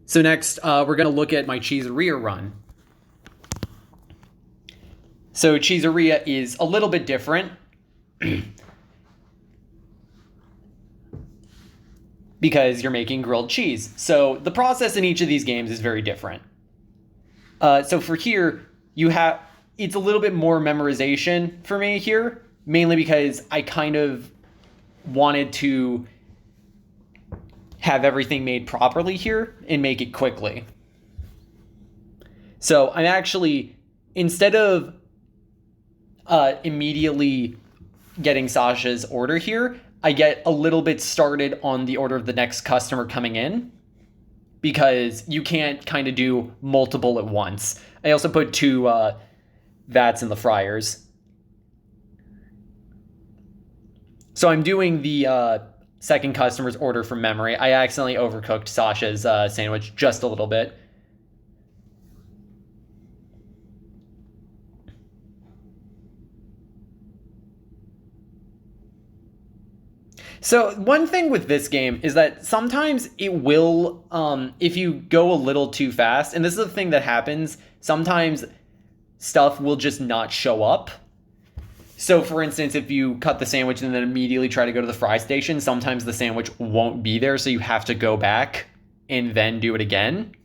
So next, we're going to look at my Cheeseria run. So Cheeseria is a little bit different because you're making grilled cheese. So the process in each of these games is very different. So for here, it's a little bit more memorization for me here, mainly because I kind of wanted to have everything made properly here and make it quickly. So I'm actually, instead of immediately getting Sasha's order here, I get a little bit started on the order of the next customer coming in, because you can't kind of do multiple at once. I also put 2 vats in the fryers. So I'm doing the second customer's order from memory. I accidentally overcooked Sasha's sandwich just a little bit. So one thing with this game is that sometimes it will, if you go a little too fast, and this is the thing that happens, sometimes stuff will just not show up. So for instance, if you cut the sandwich and then immediately try to go to the fry station, sometimes the sandwich won't be there, so you have to go back and then do it again.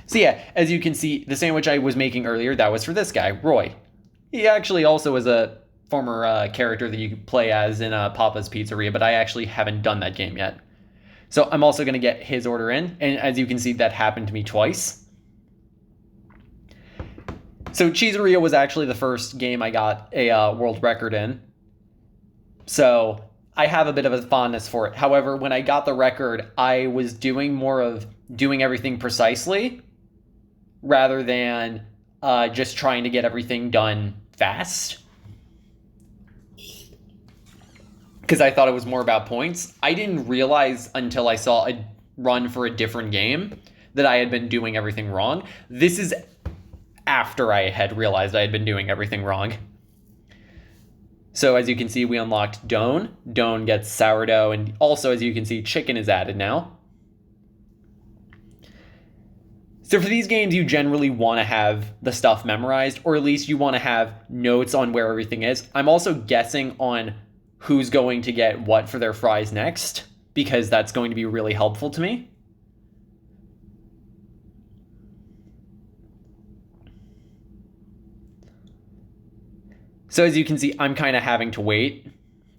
So yeah, as you can see, the sandwich I was making earlier, that was for this guy, Roy. He actually also was a former character that you could play as in Papa's Pizzeria, but I actually haven't done that game yet. So I'm also going to get his order in, and as you can see, that happened to me twice. So Cheeseria was actually the first game I got a world record in. So I have a bit of a fondness for it. However, when I got the record, I was doing more of doing everything precisely rather than just trying to get everything done fast. Because I thought it was more about points. I didn't realize until I saw a run for a different game that I had been doing everything wrong. This is after I had realized I had been doing everything wrong. So as you can see, we unlocked Doan. Doan gets sourdough, and also, as you can see, chicken is added now. So for these games, you generally want to have the stuff memorized, or at least you want to have notes on where everything is. I'm also guessing on who's going to get what for their fries next, because that's going to be really helpful to me. So as you can see, I'm kind of having to wait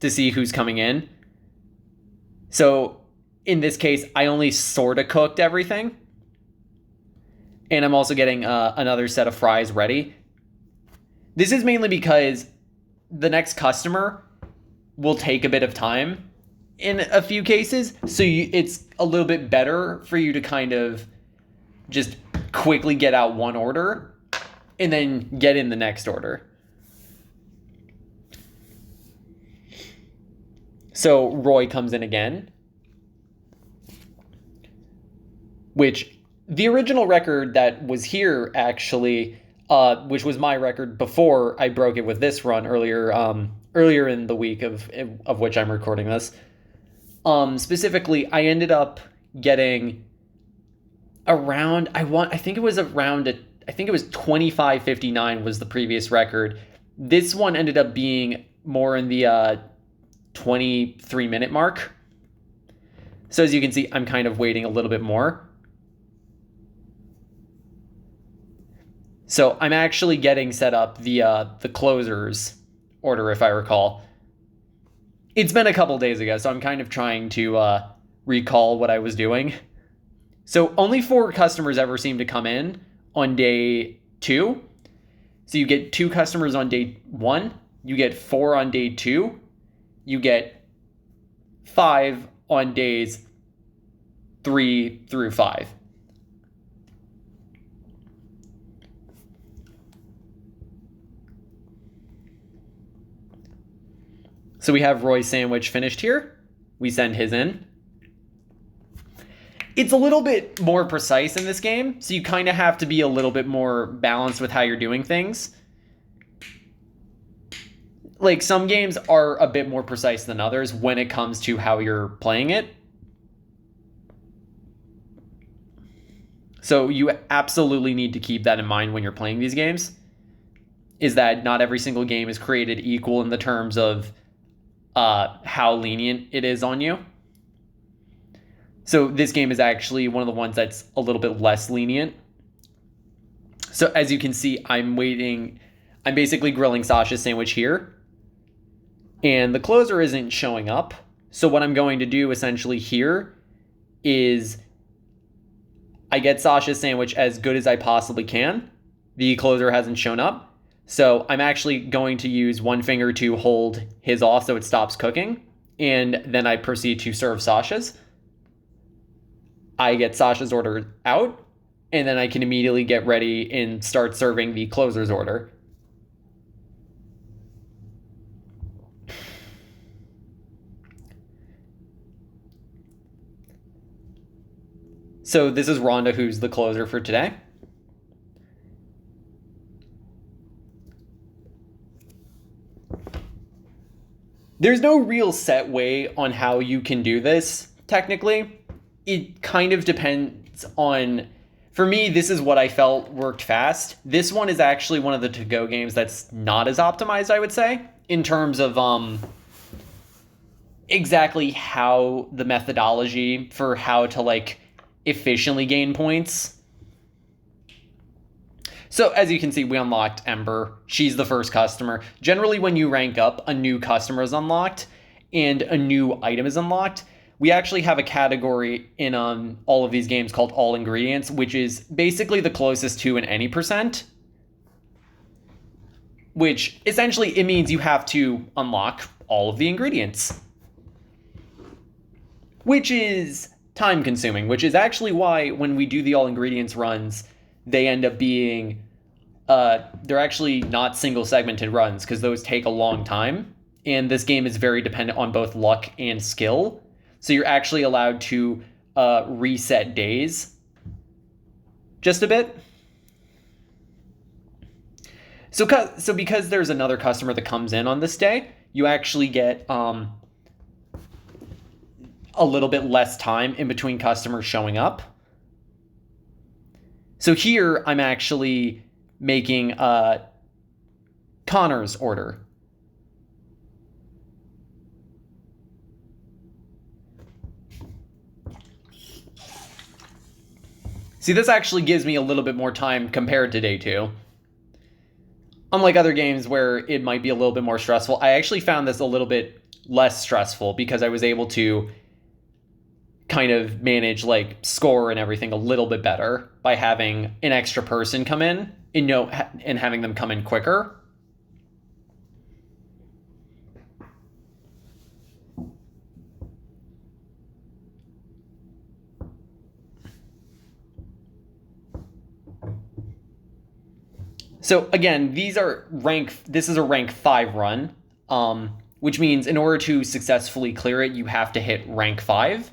to see who's coming in. So in this case, I only sort of cooked everything. And I'm also getting another set of fries ready. This is mainly because the next customer will take a bit of time in a few cases. So it's a little bit better for you to kind of just quickly get out one order and then get in the next order. So Roy comes in again, which the original record that was here actually, which was my record before I broke it with this run earlier in the week of which I'm recording this. Specifically, I ended up getting around, I think it was 25:59 was the previous record. This one ended up being more in the 23-minute mark. So as you can see, I'm kind of waiting a little bit more. So I'm actually getting set up the closer's order, if I recall. It's been a couple days ago, so I'm kind of trying to recall what I was doing. So only 4 customers ever seem to come in on day 2. So you get 2 customers on day 1, you get 4 on day 2, you get 5 on days 3 through 5. So we have Roy's sandwich finished here. We send his in. It's a little bit more precise in this game, so you kind of have to be a little bit more balanced with how you're doing things. Like, some games are a bit more precise than others when it comes to how you're playing it. So you absolutely need to keep that in mind when you're playing these games, is that not every single game is created equal in the terms of how lenient it is on you. So this game is actually one of the ones that's a little bit less lenient. So as you can see, I'm basically grilling Sasha's sandwich here, and the closer isn't showing up. So what I'm going to do essentially here is I get Sasha's sandwich as good as I possibly can. The closer hasn't shown up. So I'm actually going to use one finger to hold his off so it stops cooking. And then I proceed to serve Sasha's. I get Sasha's order out. And then I can immediately get ready and start serving the closer's order. So this is Rhonda, who's the closer for today. There's no real set way on how you can do this, technically. It kind of depends on... For me, this is what I felt worked fast. This one is actually one of the to-go games that's not as optimized, I would say, in terms of exactly how the methodology for how to, like, efficiently gain points. So as you can see, we unlocked Ember. She's the first customer. Generally, when you rank up, a new customer is unlocked and a new item is unlocked. We actually have a category in all of these games called All Ingredients, which is basically the closest to an any percent. Which essentially it means you have to unlock all of the ingredients. Which is time consuming, which is actually why when we do the All Ingredients runs, they end up being, they're actually not single segmented runs because those take a long time. And this game is very dependent on both luck and skill. So you're actually allowed to reset days just a bit. So because there's another customer that comes in on this day, you actually get a little bit less time in between customers showing up. So here I'm actually making Connor's order. See, this actually gives me a little bit more time compared to day 2. Unlike other games where it might be a little bit more stressful, I actually found this a little bit less stressful because I was able to kind of manage like score and everything a little bit better by having an extra person come in and having them come in quicker. So again, this is a rank 5 run, which means in order to successfully clear it, you have to hit rank 5.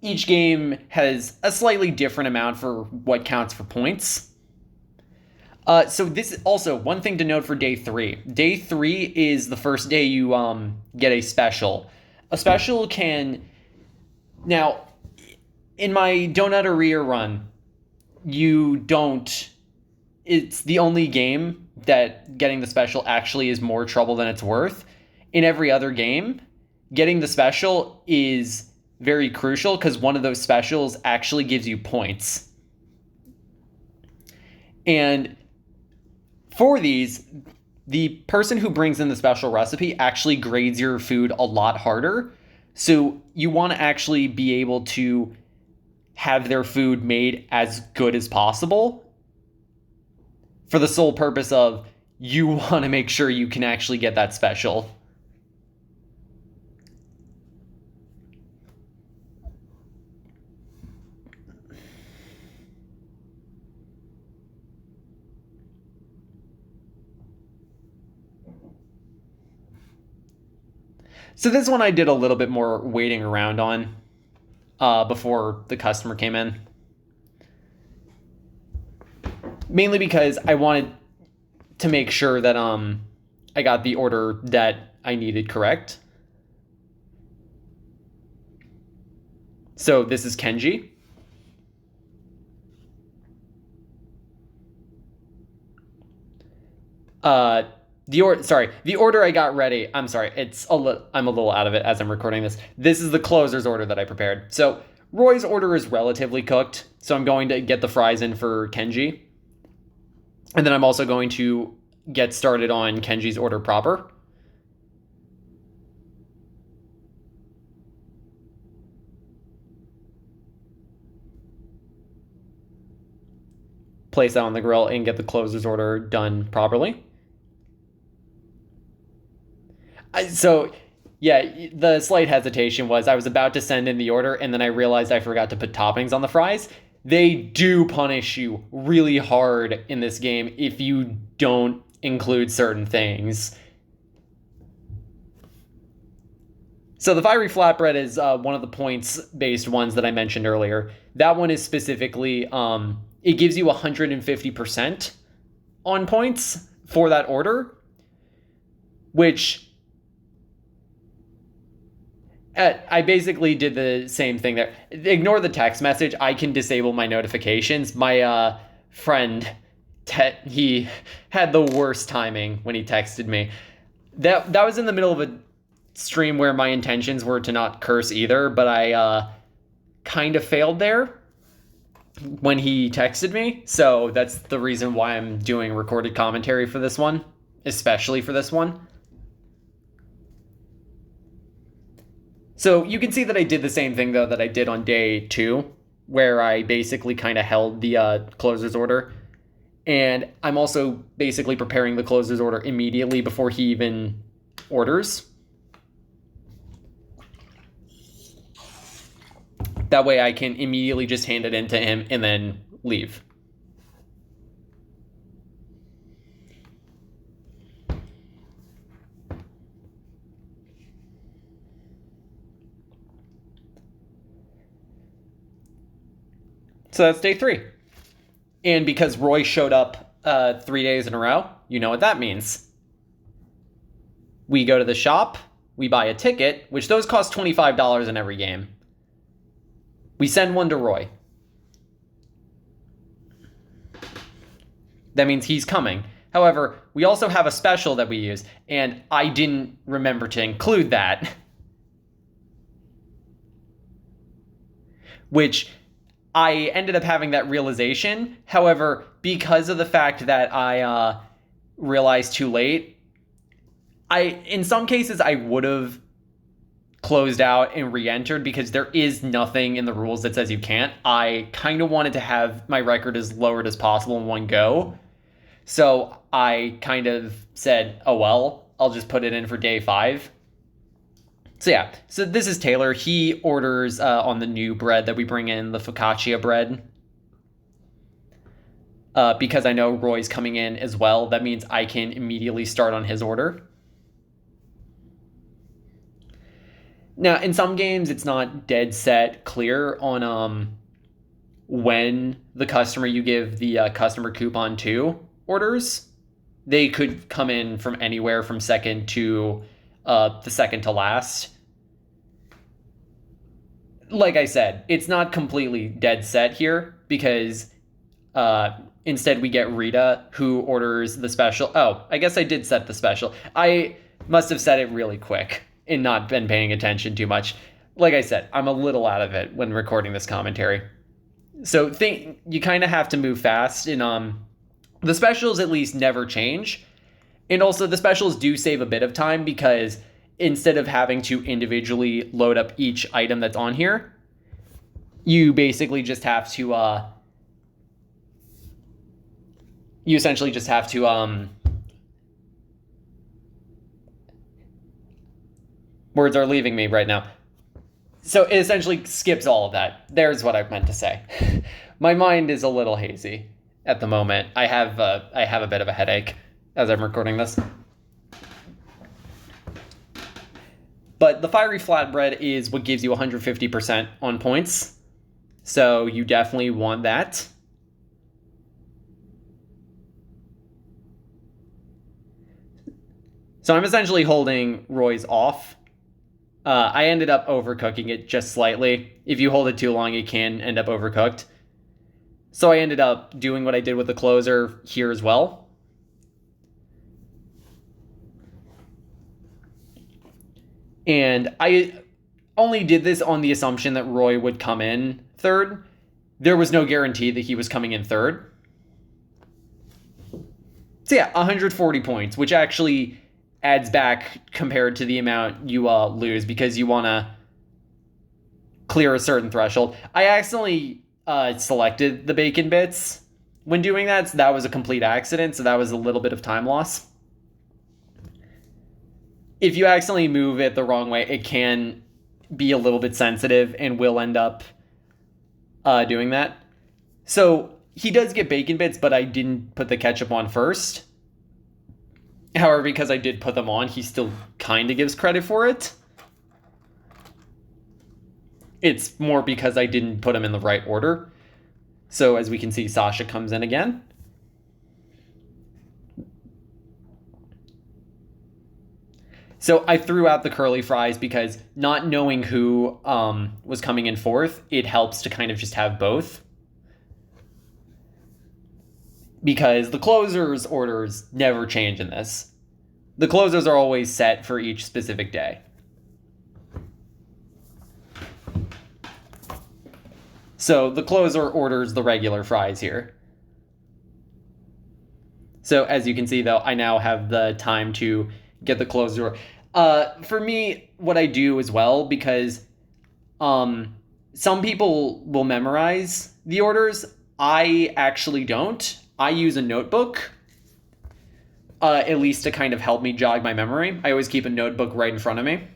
Each game has a slightly different amount for what counts for points. So this is also one thing to note for day 3. Day 3 is the first day you get a special. A special can... Now, in my Donuteria run, you don't... It's the only game that getting the special actually is more trouble than it's worth. In every other game, getting the special is very crucial because one of those specials actually gives you points. And for these, the person who brings in the special recipe actually grades your food a lot harder. So you want to actually be able to have their food made as good as possible for the sole purpose of you want to make sure you can actually get that special. So this one I did a little bit more waiting around on before the customer came in. Mainly because I wanted to make sure that I got the order that I needed correct. So this is Kenji. Uh, the order I got ready. I'm sorry, I'm a little out of it as I'm recording this. This is the closer's order that I prepared. So Roy's order is relatively cooked, so I'm going to get the fries in for Kenji, and then I'm also going to get started on Kenji's order proper. Place that on the grill and get the closer's order done properly. So, yeah, the slight hesitation was I was about to send in the order and then I realized I forgot to put toppings on the fries. They do punish you really hard in this game if you don't include certain things. So the fiery flatbread is one of the points-based ones that I mentioned earlier. That one is specifically, it gives you 150% on points for that order, which I basically did the same thing there. Ignore the text message. I can disable my notifications. My friend, he had the worst timing when he texted me. That was in the middle of a stream where my intentions were to not curse either, but I kind of failed there when he texted me. So that's the reason why I'm doing recorded commentary for this one, especially for this one. So you can see that I did the same thing, though, that I did on day 2, where I basically kind of held the closer's order. And I'm also basically preparing the closer's order immediately before he even orders. That way I can immediately just hand it in to him and then leave. So that's day 3. And because Roy showed up 3 days in a row, you know what that means. We go to the shop, we buy a ticket, which those cost $25 in every game. We send one to Roy. That means he's coming. However, we also have a special that we use, and I didn't remember to include that. Which I ended up having that realization. However, because of the fact that I realized too late, in some cases I would have closed out and re-entered because there is nothing in the rules that says you can't. I kind of wanted to have my record as lowered as possible in one go. So I kind of said, oh well, I'll just put it in for day 5. So yeah, so this is Taylor. He orders on the new bread that we bring in, the focaccia bread. Because I know Roy's coming in as well, that means I can immediately start on his order. Now, in some games, it's not dead set clear on when the customer you give the customer coupon to orders. They could come in from anywhere from second to the second to last. Like I said, it's not completely dead set here because instead we get Rita, who orders the special. Oh, I guess I did set the special. I must have set it really quick and not been paying attention too much. Like I said, I'm a little out of it when recording this commentary. So you kind of have to move fast, and the specials at least never change. And also the specials do save a bit of time because instead of having to individually load up each item that's on here, you basically just have to you essentially just have to words are leaving me right now. So it essentially skips all of that. There's what I meant to say. My mind is a little hazy at the moment. I have a bit of a headache as I'm recording this. But the fiery flatbread is what gives you 150% on points. So you definitely want that. So I'm essentially holding Roy's off. I ended up overcooking it just slightly. If you hold it too long, it can end up overcooked. So I ended up doing what I did with the closer here as well. And I only did this on the assumption that Roy would come in third. There was no guarantee that he was coming in third. So yeah, 140 points, which actually adds back compared to the amount you lose because you want to clear a certain threshold. I accidentally selected the bacon bits when doing that, so that was a complete accident, so that was a little bit of time loss. If you accidentally move it the wrong way, it can be a little bit sensitive and will end up doing that. So he does get bacon bits, but I didn't put the ketchup on first. However, because I did put them on, he still kind of gives credit for it. It's more because I didn't put them in the right order. So as we can see, Sasha comes in again. So I threw out the curly fries because not knowing who was coming in fourth, it helps to kind of just have both. Because the closers' orders never change in this. The closers are always set for each specific day. So the closer orders the regular fries here. So as you can see, though, I now have the time to get the closer. For me, what I do as well, because some people will memorize the orders. I actually don't. I use a notebook, at least to kind of help me jog my memory. I always keep a notebook right in front of me.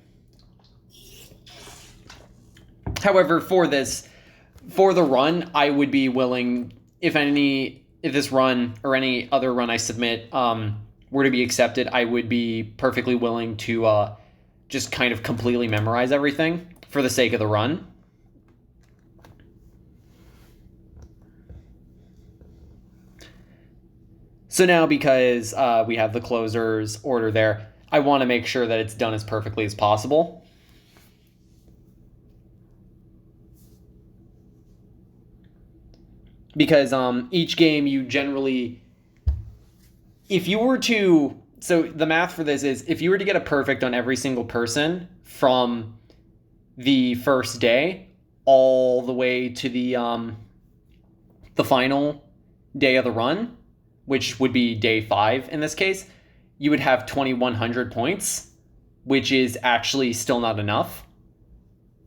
However, for the run, I would be willing, if this run or any other run I submit were to be accepted, I would be perfectly willing to just kind of completely memorize everything for the sake of the run. So now, because we have the closer's order there, I want to make sure that it's done as perfectly as possible. Because each game you generally, if you were to, so the math for this is, if you were to get a perfect on every single person from the first day all the way to the final day of the run, which would be day 5 in this case, you would have 2,100 points, which is actually still not enough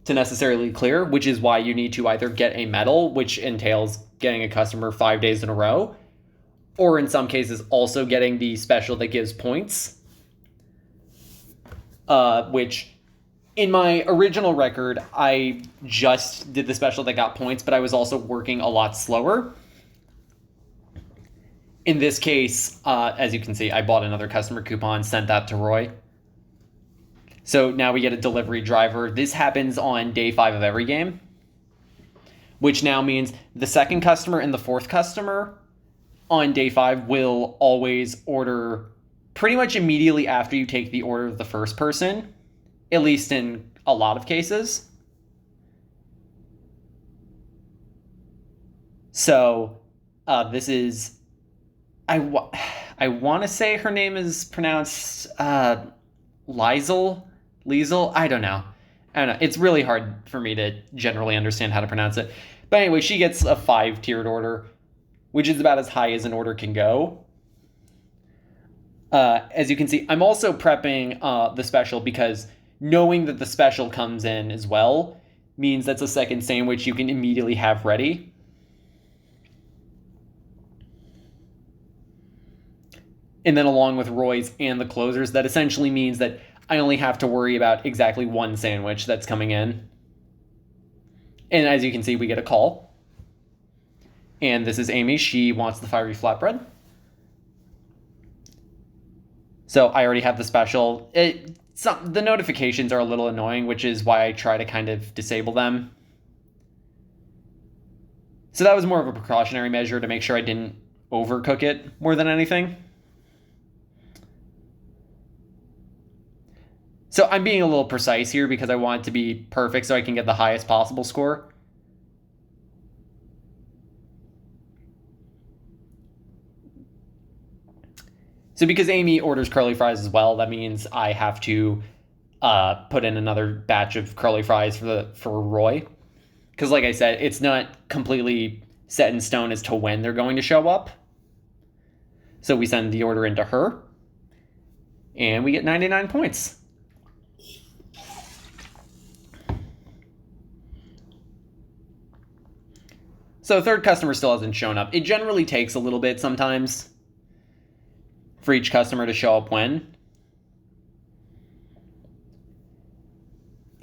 to necessarily clear, which is why you need to either get a medal, which entails getting a customer 5 days in a row, or in some cases also getting the special that gives points, which in my original record, I just did the special that got points, but I was also working a lot slower. In this case, as you can see, I bought another customer coupon, sent that to Roy. So now we get a delivery driver. This happens on day 5 of every game, which now means the second customer and the fourth customer on day 5 will always order pretty much immediately after you take the order of the first person, at least in a lot of cases. So this is, I want to say her name is pronounced Liesel. I don't know. It's really hard for me to generally understand how to pronounce it. But anyway, she gets a 5-tiered order, which is about as high as an order can go. As you can see, I'm also prepping the special because knowing that the special comes in as well means that's a second sandwich you can immediately have ready. And then along with Roy's and the closers, that essentially means that I only have to worry about exactly one sandwich that's coming in. And as you can see, we get a call. And this is Amy. She wants the fiery flatbread. So I already have the special. The notifications are a little annoying, which is why I try to kind of disable them. So that was more of a precautionary measure to make sure I didn't overcook it more than anything. So I'm being a little precise here because I want it to be perfect so I can get the highest possible score. So because Amy orders curly fries as well, that means I have to put in another batch of curly fries for Roy. Because like I said, it's not completely set in stone as to when they're going to show up. So we send the order into her, and we get 99 points. So third customer still hasn't shown up. It generally takes a little bit sometimes for each customer to show up when.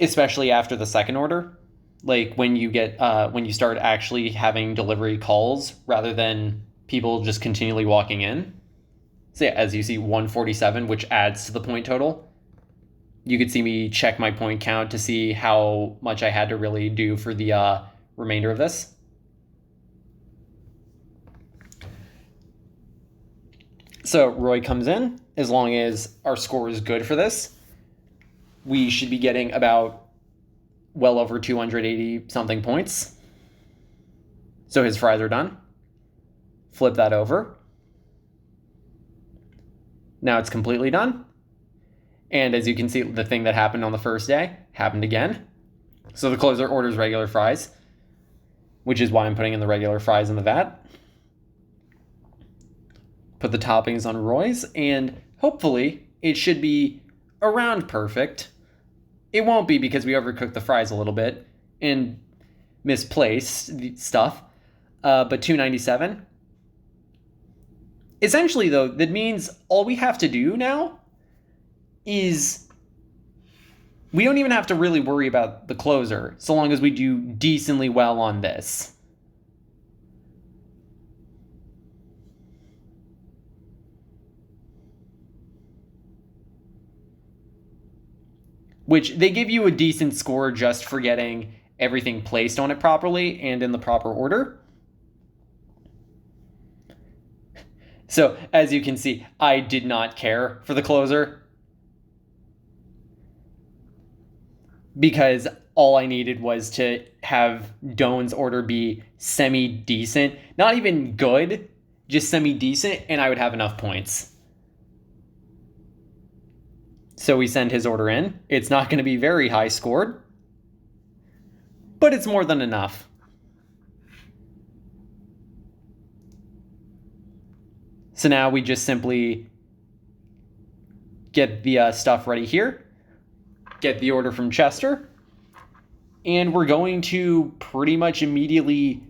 Especially after the second order. Like when you start actually having delivery calls rather than people just continually walking in. So yeah, as you see, 147, which adds to the point total. You could see me check my point count to see how much I had to really do for the remainder of this. So Roy comes in. As long as our score is good for this, we should be getting about well over 280 something points. So his fries are done. Flip that over. Now it's completely done. And as you can see, the thing that happened on the first day happened again. So the closer orders regular fries, which is why I'm putting in the regular fries in the vat. Put the toppings on Roy's, and hopefully it should be around perfect. It won't be because we overcooked the fries a little bit and misplaced stuff, but 297. Essentially, though, that means all we have to do now is we don't even have to really worry about the closer, so long as we do decently well on this. Which they give you a decent score just for getting everything placed on it properly and in the proper order. So as you can see, I did not care for the closer because all I needed was to have Doan's order be semi-decent, not even good, just semi-decent, and I would have enough points. So we send his order in. It's not going to be very high scored, but it's more than enough. So now we just simply get the stuff ready here, get the order from Chester, and we're going to pretty much immediately,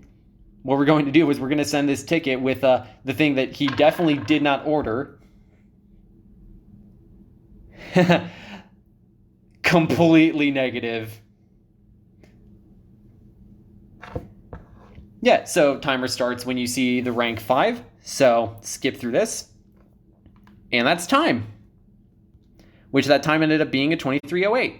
what we're going to do is we're going to send this ticket with the thing that he definitely did not order. Completely negative. Yeah, so timer starts when you see the rank 5. So skip through this. And that's time. Which that time ended up being a 23:08.